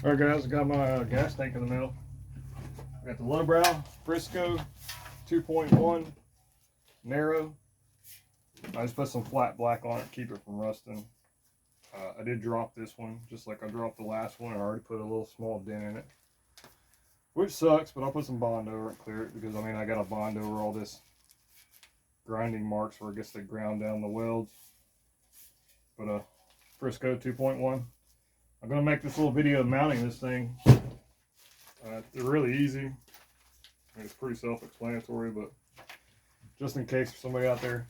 Alright guys, I got my gas tank in the mail. I got the lowbrow Frisco 2.1 narrow. I just put some flat black on it to keep it from rusting. I did drop this one, just like I dropped the last one. I already put a little small dent in it, which sucks, but I'll put some Bond over it and clear it, because I mean I got a Bond over all this grinding marks where it gets to ground down the welds. But Frisco 2.1. I'm going to make this little video of mounting this thing. They're really easy. I mean, it's pretty self-explanatory, but just in case somebody out there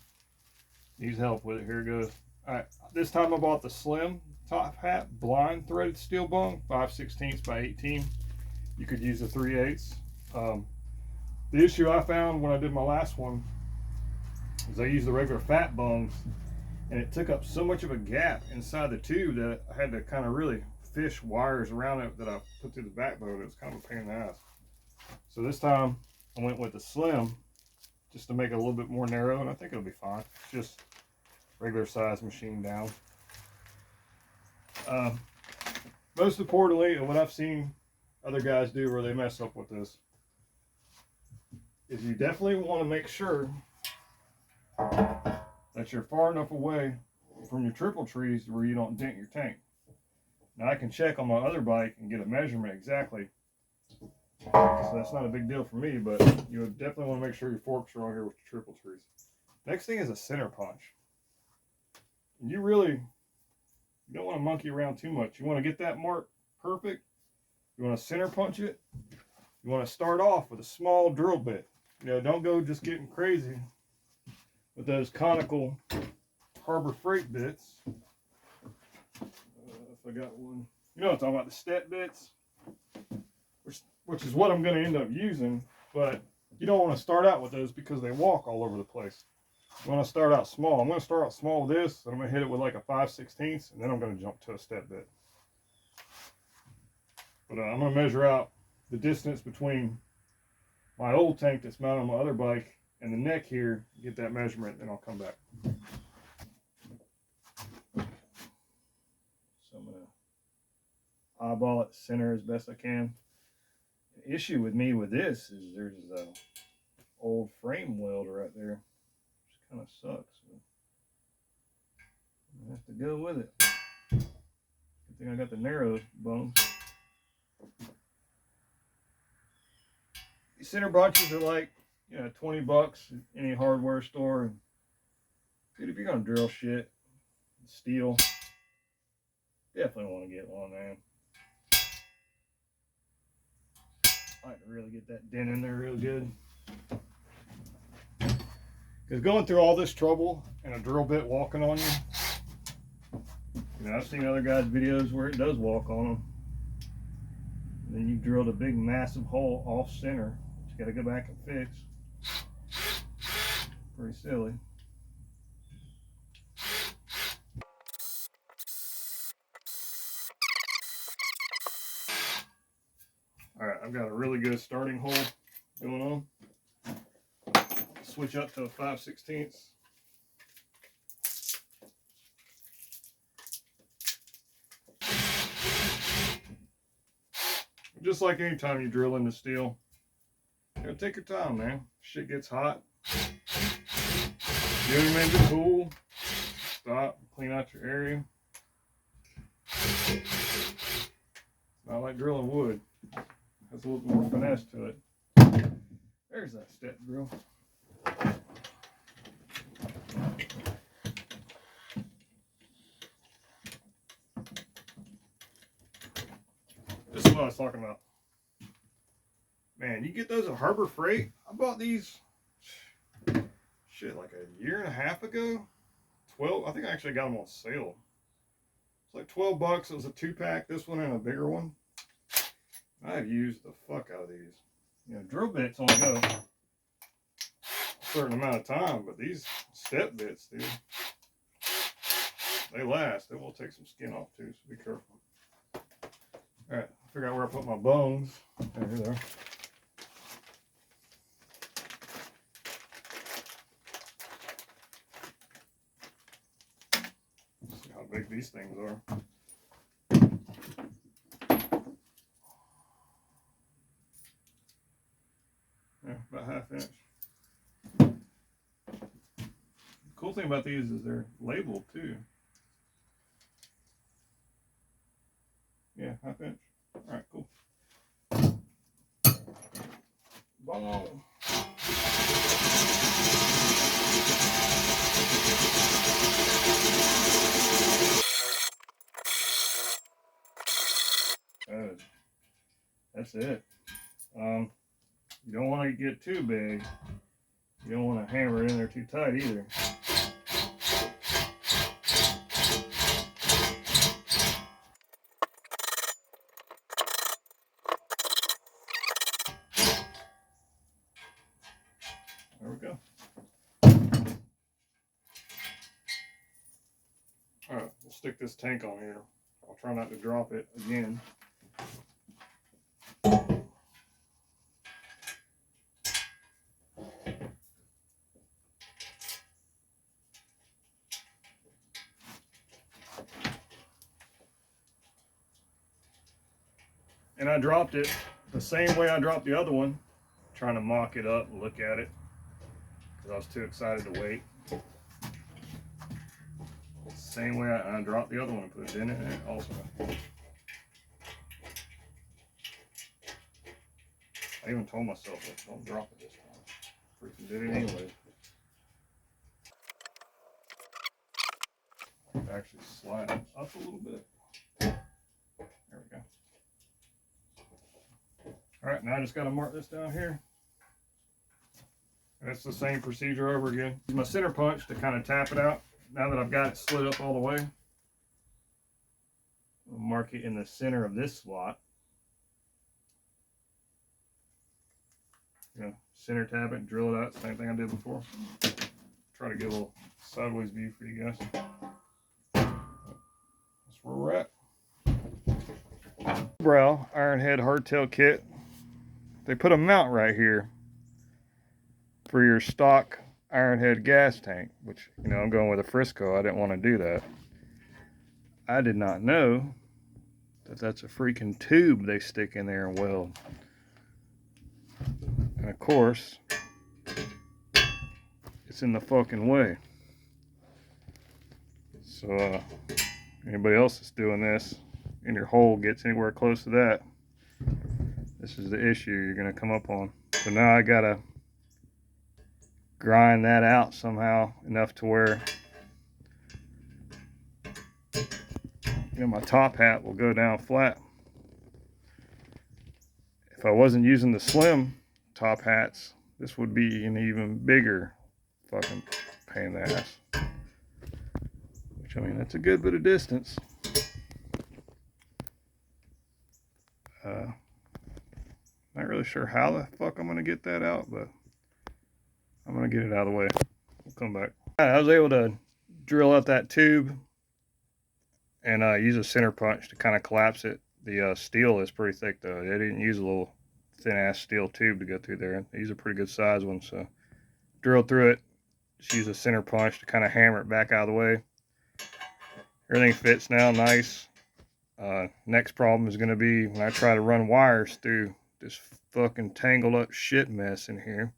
needs help with it, here it goes. Alright, this time I bought the slim top hat blind threaded steel bung, 5/16 by 18. You could use the 3/8. The issue I found when I did my last one is I used the regular fat bungs, and it took up so much of a gap inside the tube that I had to kind of really fish wires around it that I put through the backbone. It was kind of a pain in the ass. So this time I went with the slim just to make it a little bit more narrow, and I think it'll be fine. It's just regular size machine down. Most importantly, and what I've seen other guys do where they mess up with this, is you definitely want to make sure that you're far enough away from your triple trees where you don't dent your tank. Now I can check on my other bike and get a measurement exactly, so that's not a big deal for me, but you would definitely want to make sure your forks are on here with your triple trees. Next thing is a center punch. You don't want to monkey around too much. You want to get that mark perfect. You want to center punch it. You want to start off with a small drill bit. You know, don't go just getting crazy with those conical Harbor Freight bits. If I got one. You know what I'm talking about, the step bits, which is what I'm going to end up using, but you don't want to start out with those because they walk all over the place. You want to start out small. I'm going to start out small with this, and I'm going to hit it with like a 5/16, and then I'm going to jump to a step bit. But I'm going to measure out the distance between my old tank that's mounted on my other bike and the neck here, get that measurement, and I'll come back. So I'm going to eyeball it center as best I can. The issue with me with this is there's a old frame weld right there, which kind of sucks. But I have to go with it. Good thing I got the narrow bones. These center bunches are like, you know, 20 bucks at any hardware store. Dude, if you're gonna drill shit, steel, definitely want to get one, man. I like to really get that dent in there real good. Because going through all this trouble and a drill bit walking on you, you know, I've seen other guys' videos where it does walk on them. And then you've drilled a big massive hole off center, which you got to go back and fix. Pretty silly. Alright, I've got a really good starting hole going on. Switch up to a 5/16. Just like any time you drill into steel, you gotta take your time, man. Shit gets hot. You know what I mean? Be cool. Stop. Clean out your area. It's not like drilling wood. Has a little more finesse to it. There's that step drill. This is what I was talking about. Man, you get those at Harbor Freight? I bought these, shit, like a year and a half ago. 12, I think I actually got them on sale. It's like 12 bucks. It was a 2-pack, this one and a bigger one. I've used the fuck out of these. You know, drill bits only go a certain amount of time, but these step bits, dude, they last. They will take some skin off too, so be careful. Alright, figure out where I put my bones. There they are. See how big these things are. thing about these is they're labeled too. Yeah, 1/2 inch. All right, cool. Boom. That's it. You don't want to get too big. You don't want to hammer it in there too tight either. There we go. Alright, we'll stick this tank on here. I'll try not to drop it again. And I dropped it the same way I dropped the other one, trying to mock it up and look at it, because I was too excited to wait. Same way I dropped the other one and put it in it also. I even told myself, like, don't drop it this time. Freaking did it anyway. Actually slide it up a little bit. There we go. Alright, now I just got to mark this down here. And it's the same procedure over again. Use my center punch to kind of tap it out. Now that I've got it slid up all the way, I'll mark it in the center of this slot. You know, center tap it, drill it out, same thing I did before. Try to get a little sideways view for you guys. That's where we're at. Brow Ironhead hardtail kit. They put a mount right here for your stock Ironhead gas tank, which, you know, I'm going with a Frisco. I didn't want to do that. I did not know that that's a freaking tube they stick in there and weld. And of course, it's in the fucking way. So anybody else that's doing this and your hole gets anywhere close to that, this is the issue you're going to come up on. So now I gotta grind that out somehow enough to where, you know, my top hat will go down flat. If I wasn't using the slim top hats, this would be an even bigger fucking pain in the ass. Which, I mean, that's a good bit of distance. Not really sure how the fuck I'm gonna get that out, but I'm gonna get it out of the way. We'll come back. I was able to drill out that tube and use a center punch to kind of collapse it. The steel is pretty thick though. They didn't use a little thin ass steel tube to go through there. They use a pretty good size one, so drill through it. Just use a center punch to kind of hammer it back out of the way. Everything fits now, nice. Next problem is going to be when I try to run wires through this fucking tangled up shit mess in here.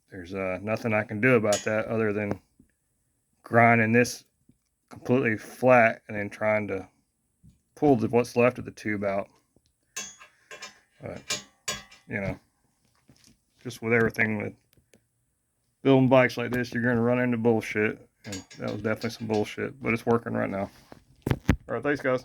There's nothing I can do about that other than grinding this completely flat and then trying to pull what's left of the tube out. But, you know, just with everything, with building bikes like this, you're going to run into bullshit. And that was definitely some bullshit, but it's working right now. All right, thanks, guys.